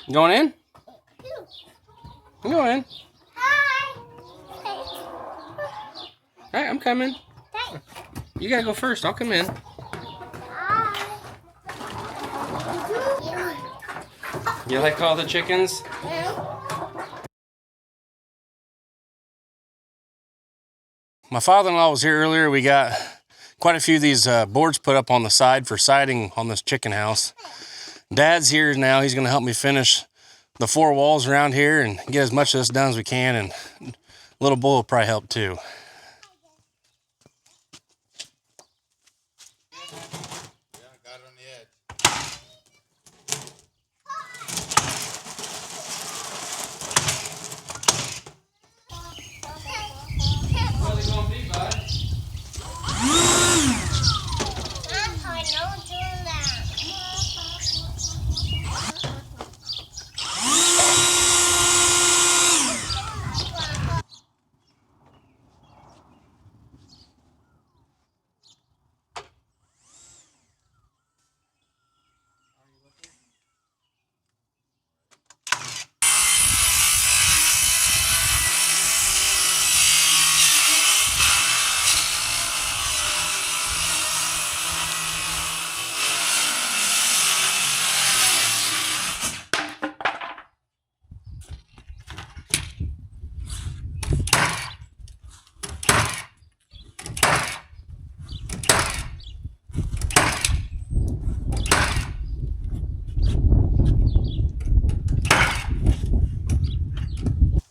You going in? You going in? Hi. All right, I'm coming. You gotta go first. I'll come in. You like all the chickens? My father-in-law was here earlier. We got quite a few of these boards put up on the side for siding on this chicken house. Dad's here now. He's gonna help me finish the 4 walls around here and get as much of this done as we can, and little boy will probably help too.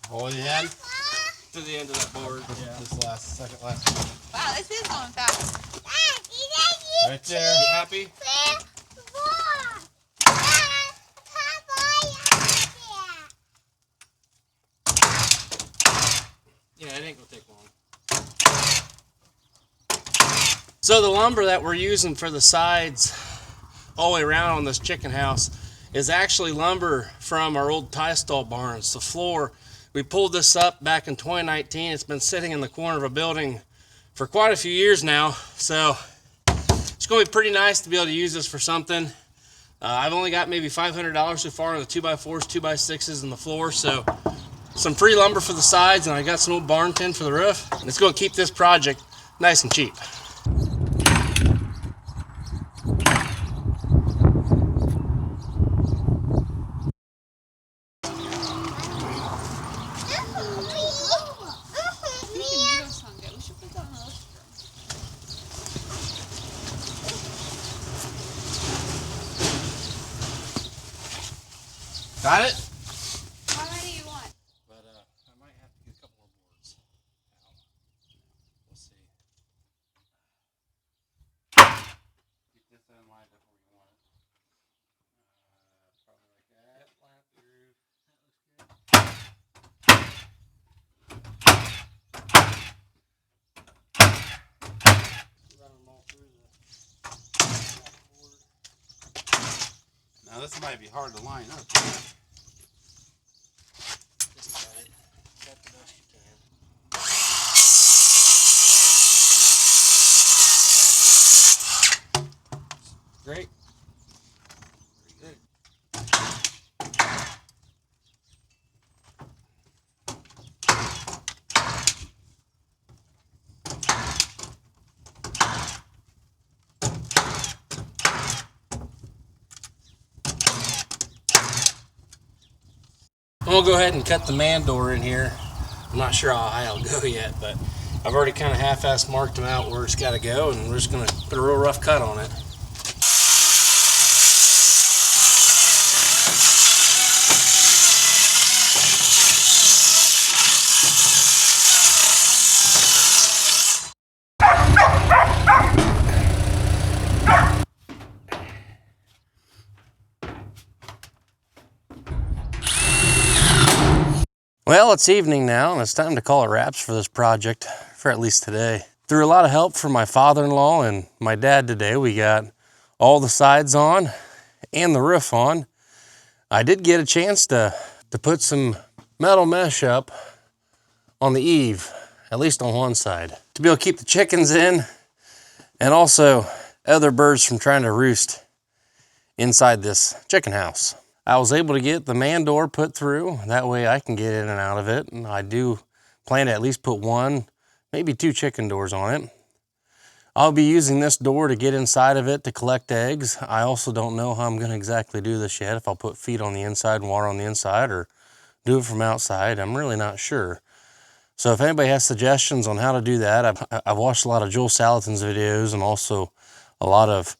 Oh, the end? To the end of that board. Yeah. This second last one. Wow, this is going fast. Right there. You happy? Yeah, it ain't gonna take long. So the lumber that we're using for the sides all the way around on this chicken house is actually lumber from our old tie stall barns. The floor, we pulled this up back in 2019. It's been sitting in the corner of a building for quite a few years now. So it's going to be pretty nice to be able to use this for something. I've only got maybe $500 so far on the 2x4s, 2x6s, and the floor. So some free lumber for the sides, and I got some old barn tin for the roof. And it's going to keep this project nice and cheap. Got it? How many do you want? But I might have to get a couple more boards out. We'll see. Keep this in lined up where you want it. Probably like that. Flat through. That looks good. Run them all through the board. Now this might be hard to line up. Just try it. Cut the best you can. Great. Very good. I'm gonna go ahead and cut the man door in here. I'm not sure how high I'll go yet, but I've already kind of half-assed marked them out where it's got to go, and we're just gonna put a real rough cut on it. Well, it's evening now, and it's time to call it wraps for this project, for at least today. Through a lot of help from my father-in-law and my dad today, we got all the sides on and the roof on. I did get a chance to put some metal mesh up on the eave, at least on one side, to be able to keep the chickens in and also other birds from trying to roost inside this chicken house. I was able to get the man door put through. That way I can get in and out of it. And I do plan to at least put one, maybe 2 chicken doors on it. I'll be using this door to get inside of it to collect eggs. I also don't know how I'm going to exactly do this yet. If I'll put feed on the inside and water on the inside, or do it from outside. I'm really not sure. So if anybody has suggestions on how to do that, I've watched a lot of Joel Salatin's videos and also a lot of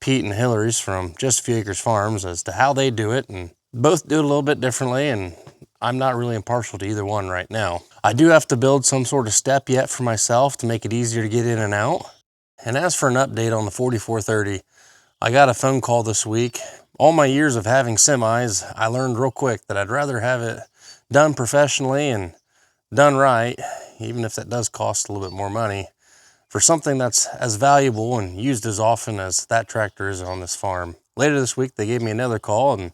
Pete and Hillary's from Just a Few Acres Farms as to how they do it. And both do it a little bit differently, and I'm not really impartial to either one right now. I do have to build some sort of step yet for myself to make it easier to get in and out. And as for an update on the 4430, I got a phone call this week. All my years of having semis, I learned real quick that I'd rather have it done professionally and done right, even if that does cost a little bit more money, for something that's as valuable and used as often as that tractor is on this farm. Later this week, they gave me another call and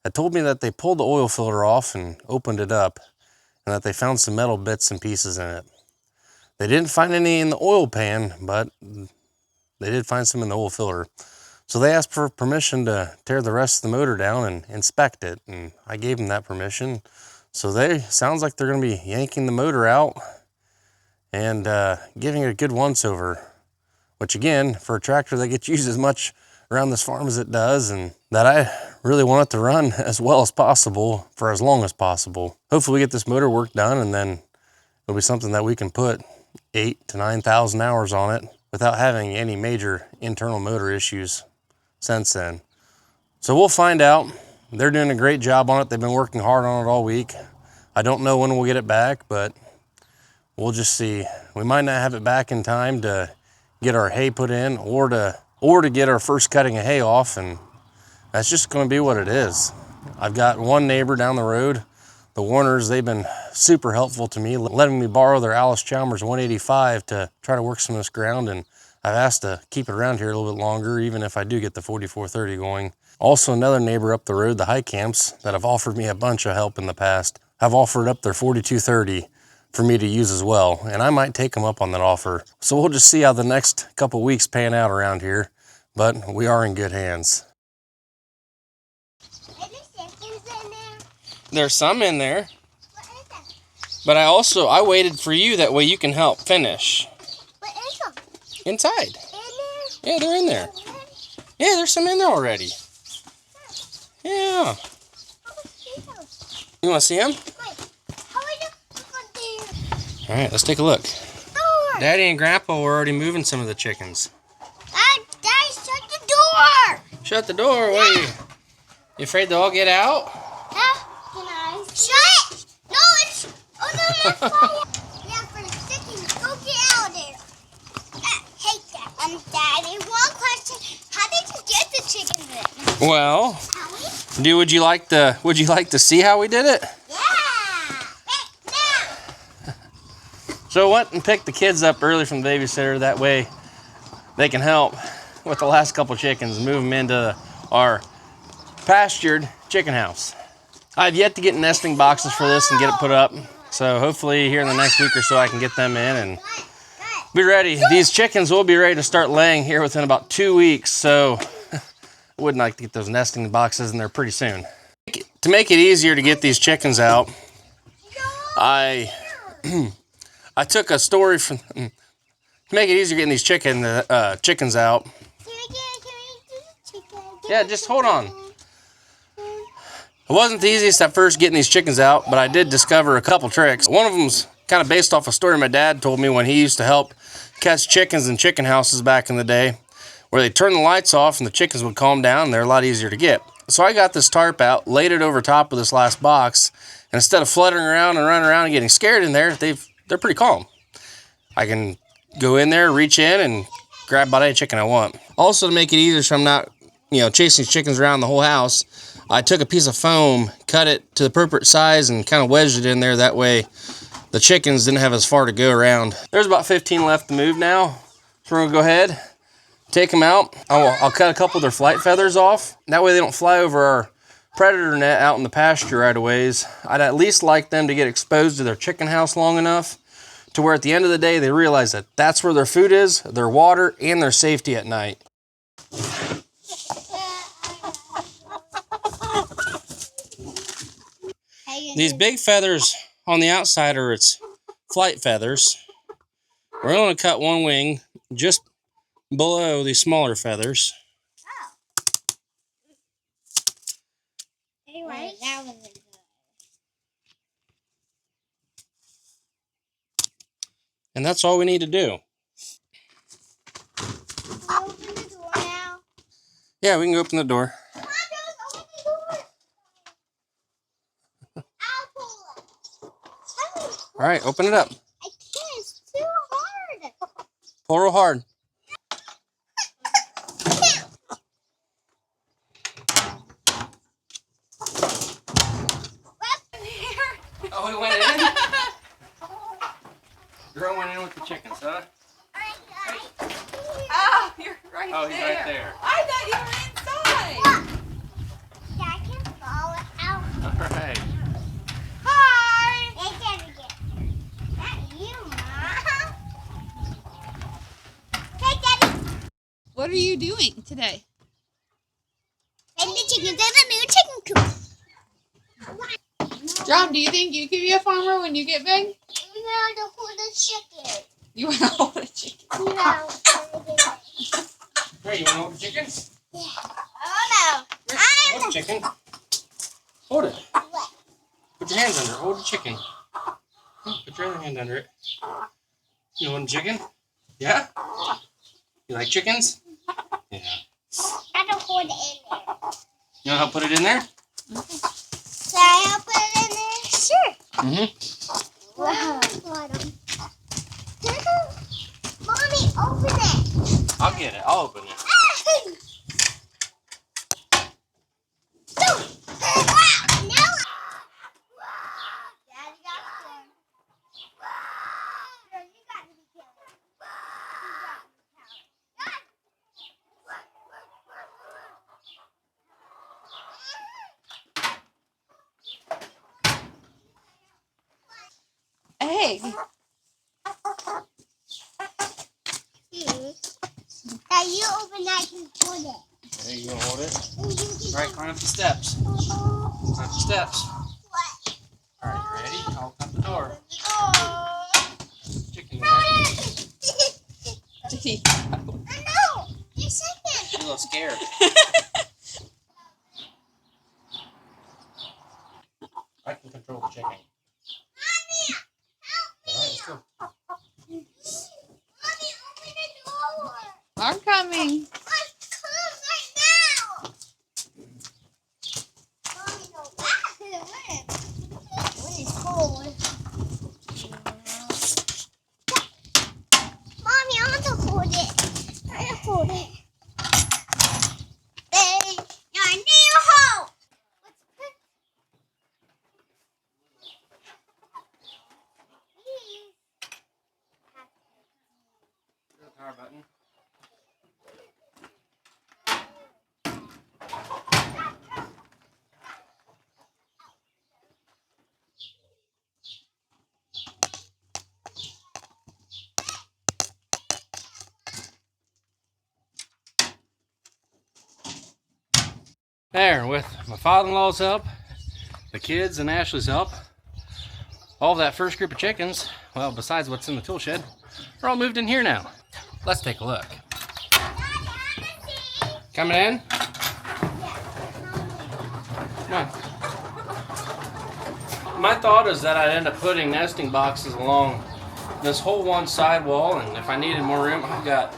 they told me that they pulled the oil filter off and opened it up, and that they found some metal bits and pieces in it. They didn't find any in the oil pan, but they did find some in the oil filter. So they asked for permission to tear the rest of the motor down and inspect it, and I gave them that permission. So sounds like they're going to be yanking the motor out and giving it a good once over, which again, for a tractor that gets used as much around this farm as it does, and that I really want it to run as well as possible for as long as possible. Hopefully we get this motor work done, and then it'll be something that we can put 8,000 to 9,000 hours on it without having any major internal motor issues since then. So we'll find out. They're doing a great job on it. They've been working hard on it all week. I don't know when we'll get it back, but we'll just see. We might not have it back in time to get our hay put in, or to get our first cutting of hay off, and that's just going to be what it is. I've got one neighbor down the road, the Warners. They've been super helpful to me, letting me borrow their Alice Chalmers 185 to try to work some of this ground, and I've asked to keep it around here a little bit longer, even if I do get the 4430 going. Also, another neighbor up the road, the High Camps, that have offered me a bunch of help in the past, have offered up their 4230 for me to use as well, and I might take them up on that offer. So we'll just see how the next couple weeks pan out around here, but we are in good hands. There's some in there. But I waited for you, that way you can help finish. What is them? Inside. In there? Yeah, they're in there. Yeah, there's some in there already. Yeah. You want to see them? Wait, how are you up there? All right, let's take a look. Door. Daddy and Grandpa were already moving some of the chickens. Daddy, shut the door. Shut the door. Wait. You afraid they'll all get out? Can I? Shut it. No, it's... Oh, no, that's fire. Yeah, for the chickens. Go get out of there. I hate that. Daddy, one question. How did you get the chickens in? Well, Howie? would you like to see how we did it? Yeah. Now. So I went and picked the kids up early from the babysitter. That way they can help with the last couple chickens and move them into our pastured chicken house. I've yet to get nesting boxes for this and get it put up. So hopefully here in the next week or so I can get them in and be ready. These chickens will be ready to start laying here within about 2 weeks. So I would like to get those nesting boxes in there pretty soon. To make it easier to get these chickens out, I took a story from... To make it easier getting these chickens out. Can we do the chicken? Yeah, just hold on. It wasn't the easiest at first getting these chickens out, but I did discover a couple tricks. One of them's kind of based off a story my dad told me when he used to help catch chickens in chicken houses back in the day, where they turn the lights off and the chickens would calm down and they're a lot easier to get. So I got this tarp out, laid it over top of this last box, and instead of fluttering around and running around and getting scared in there, they're pretty calm. I can go in there, reach in, and grab about any chicken I want. Also, to make it easier so I'm not, chasing chickens around the whole house, I took a piece of foam, cut it to the appropriate size, and kind of wedged it in there. That way the chickens didn't have as far to go around. There's about 15 left to move now. So we're going to go ahead, take them out. I'll cut a couple of their flight feathers off. That way they don't fly over our predator net out in the pasture right away. I'd at least like them to get exposed to their chicken house long enough to where at the end of the day they realize that that's where their food is, their water, and their safety at night. These big feathers on the outside are its flight feathers. We're going to cut one wing just below these smaller feathers. Anyway, that was good. And that's all we need to do. Open the door now. Yeah, we can open the door. Come on, Jones, open the door. I'll pull it. All right, open it up. I can't. It's too hard. Pull real hard. Oh, we went in? Girl went in with the chickens, huh? Oh, you're right Oh, there. he's right there. I thought you were inside. Yeah, I can fall out. All right. Hi. Hey, Daddy, not you, Mom. Hey, Daddy. What are you doing today? And the chickens in the new chicken coop. John, do you think you could be a farmer when you get big? You know, to hold the chicken. You want to hold a chicken? You know, Hey, you want to hold the chickens? yeah. Oh, no. Hold the chicken. Hold it. What? Put your hands under it. Hold the chicken. Put your other hand under it. You want a chicken? Yeah? You like chickens? Yeah. I don't hold it in there. You know how to put it in there? Can I help put it in there? Sure. Mm-hmm. Wow. Mommy, open it. I'll get it. I'll open it. Hey. Now you open that, I can hold it. Hey, you gonna hold it? And you can All right, climb up the steps. Climb up the steps. what? All right, you ready? I'll open up the door. Oh. Chicken in there. No, you're second. She's a little scared. I can control the chicken. Mommy, help me. All right, let's go. Mommy, open the door. I'm coming. Let's close right now. Mommy, no. When it's cold. Mommy, I want to hold it. I want to hold it. Hey, your new home. Let's put these. Power button. There, with my father-in-law's help, the kids and Ashley's help, all of that first group of chickens, well, besides what's in the tool shed, are all moved in here now. Let's take a look. Coming in? Come on. My thought is that I'd end up putting nesting boxes along this whole one side wall, and if I needed more room, I've got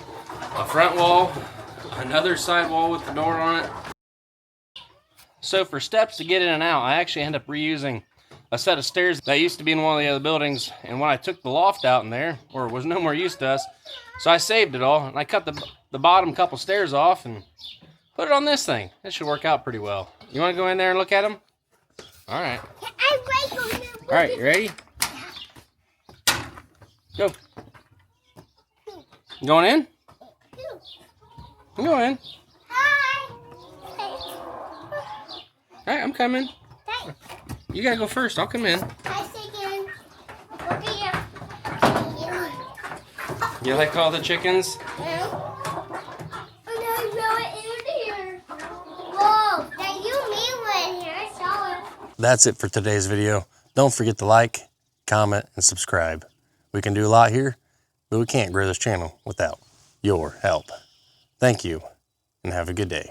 a front wall, another side wall with the door on it. So for steps to get in and out, I actually end up reusing a set of stairs that used to be in one of the other buildings, and when I took the loft out in there, or it was no more use to us, so I saved it all, and I cut the bottom couple stairs off and put it on this thing. That should work out pretty well. You want to go in there and look at them? All right. All right, you ready? Go. You going in? I'm going in. All right, I'm coming. You gotta go first. I'll come in. You like all the chickens? that's it for today's video. Don't forget to like, comment, and subscribe. We can do a lot here, but we can't grow this channel without your help. Thank you, and have a good day.